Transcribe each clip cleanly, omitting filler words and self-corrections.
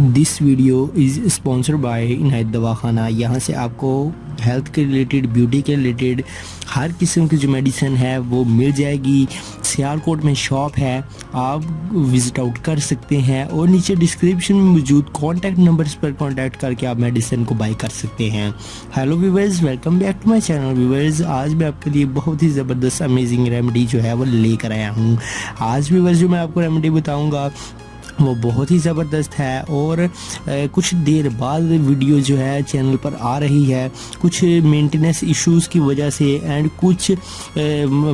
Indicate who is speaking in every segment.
Speaker 1: This video is sponsored by Inayat Dawakhana. यहाँ से आपको हेल्थ के रिलेटेड, ब्यूटी के रिलेटेड हर किस्म की जो मेडिसिन है वो मिल जाएगी। सियालकोट में शॉप है, आप विज़िट आउट कर सकते हैं और नीचे डिस्क्रिप्शन में मौजूद कॉन्टैक्ट नंबर्स पर कॉन्टैक्ट करके आप मेडिसिन को बाई कर सकते हैं। Hello viewers, welcome back to my channel. Viewers, आज मैं आपके लिए बहुत ही ज़बरदस्त अमेजिंग रेमेडी जो है वो लेकर आया हूँ। आज व्यूअर्स जो मैं आपको रेमेडी बताऊँगा वो बहुत ही ज़बरदस्त है और कुछ देर बाद वीडियो जो है चैनल पर आ रही है। कुछ मेंटेनेंस इश्यूज़ की वजह से एंड कुछ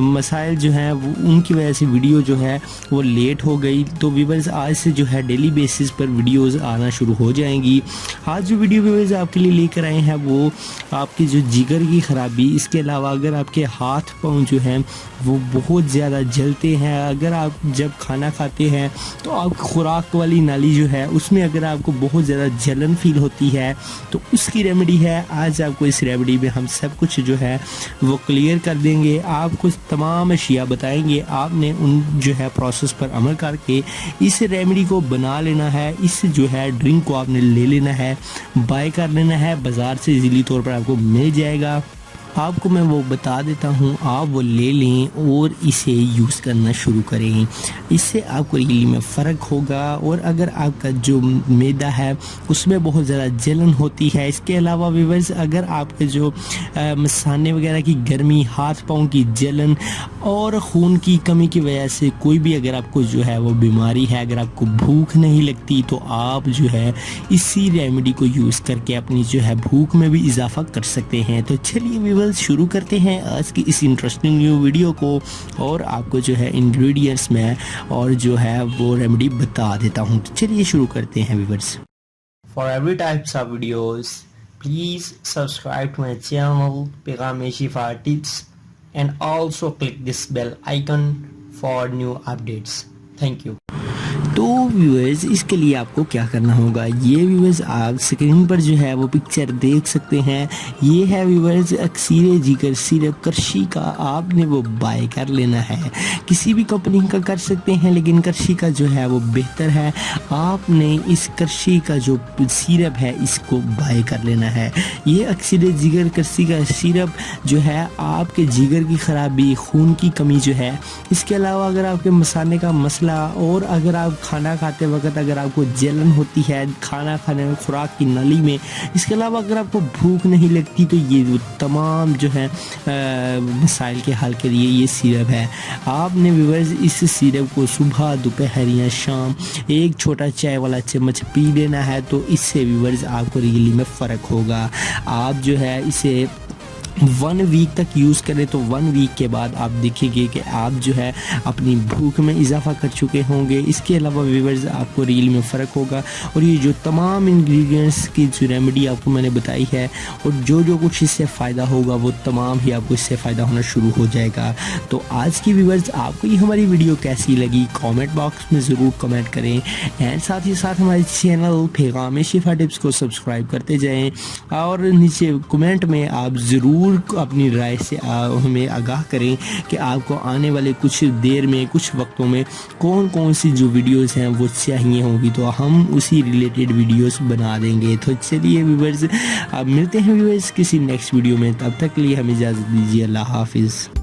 Speaker 1: मसाइल जो हैं उनकी वजह से वीडियो जो है वो लेट हो गई। तो व्यूअर्स, आज से जो है डेली बेसिस पर वीडियोस आना शुरू हो जाएंगी। आज जो वीडियो व्यूअर्स आपके लिए लेकर आए हैं वो आपकी जो जिगर की ख़राबी, इसके अलावा अगर आपके हाथ पाँव जो हैं वो बहुत ज़्यादा जलते हैं, अगर आप जब खाना खाते हैं तो आपकी खुराक वाली नाली जो है उसमें अगर आपको बहुत ज़्यादा जलन फील होती है तो उसकी रेमेडी है। आज आपको इस रेमेडी में हम सब कुछ जो है वो क्लियर कर देंगे, आपको तमाम अशिया बताएंगे। आपने उन जो है प्रोसेस पर अमल करके इस रेमेडी को बना लेना है। इस जो है ड्रिंक को आपने ले लेना है, बाय कर लेना है, बाज़ार से इजीली तौर पर आपको मिल जाएगा। आपको मैं वो बता देता हूँ, आप वो ले लें और इसे यूज़ करना शुरू करें। इससे आपको रियली में फ़र्क होगा। और अगर आपका जो मैदा है उसमें बहुत ज़्यादा जलन होती है, इसके अलावा व्यूअर्स अगर आपके जो मसाने वगैरह की गर्मी, हाथ पाँव की जलन और खून की कमी की वजह से कोई भी अगर आपको जो है वो बीमारी है, अगर आपको भूख नहीं लगती तो आप जो है इसी रेमेडी को यूज़ करके अपनी जो है भूख में भी इजाफा कर सकते हैं। तो चलिए शुरू करते हैं आज की इस इंटरेस्टिंग न्यू वीडियो को और आपको जो है इंग्रेडिएंट्स में और जो है वो रेमेडी बता देता हूं। तो चलिए शुरू करते हैं viewers. For every types of videos please subscribe to my channel Paigam Shifa tips and also click this bell icon for new updates. Thank you. तो व्यूअर्स, इसके लिए आपको क्या करना होगा, ये व्यूअर्स आप स्क्रीन पर जो है वो पिक्चर देख सकते हैं। ये है व्यूअर्स अक्सीर जिगर सिरप करशी का, आपने वो बाय कर लेना है। किसी भी कंपनी का कर सकते हैं लेकिन करशी का जो है वो बेहतर है। आपने इस करशी का जो सिरप है इसको बाय कर लेना है। ये अक्सीर जिगर करशी का सिरप जो है आपके जिगर की ख़राबी, खून की कमी जो है, इसके अलावा अगर आपके मसाने का मसला और अगर आप खाना खाते वक्त अगर आपको जलन होती है खाना खाने में, खुराक की नली में, इसके अलावा अगर आपको भूख नहीं लगती तो ये तमाम जो है मसाइल के हल के लिए ये सिरप है। आपने व्यूअर्स इस सिरप को सुबह, दोपहर या शाम एक छोटा चाय वाला चम्मच पी लेना है। तो इससे व्यूअर्स आपको रियली में फ़र्क होगा। आप जो है इसे 1 वीक तक यूज़ करें तो 1 वीक के बाद आप देखेंगे कि आप जो है अपनी भूख में इजाफा कर चुके होंगे। इसके अलावा व्यूअर्स आपको रियल में फ़र्क होगा। और ये जो तमाम इंग्रेडिएंट्स की जो रेमेडी आपको मैंने बताई है और जो जो कुछ इससे फ़ायदा होगा वो तमाम ही आपको इससे फ़ायदा होना शुरू हो जाएगा। तो आज की व्यूअर्स आपको ये हमारी वीडियो कैसी लगी कमेंट बॉक्स में ज़रूर कमेंट करें एंड साथ ही साथ हमारे चैनल पैगाम शिफा टिप्स को सब्सक्राइब करते जाएँ और नीचे कमेंट में आप ज़रूर अपनी राय से हमें आगाह करें कि आपको आने वाले कुछ देर में, कुछ वक्तों में कौन कौन सी जो वीडियोस हैं वो चाहिए होंगी, तो हम उसी रिलेटेड वीडियोस बना देंगे। तो चलिए व्यूअर्स, अब मिलते हैं व्यूअर्स किसी नेक्स्ट वीडियो में। तब तक के लिए हमें इजाज़त दीजिए। अल्लाह हाफिज़।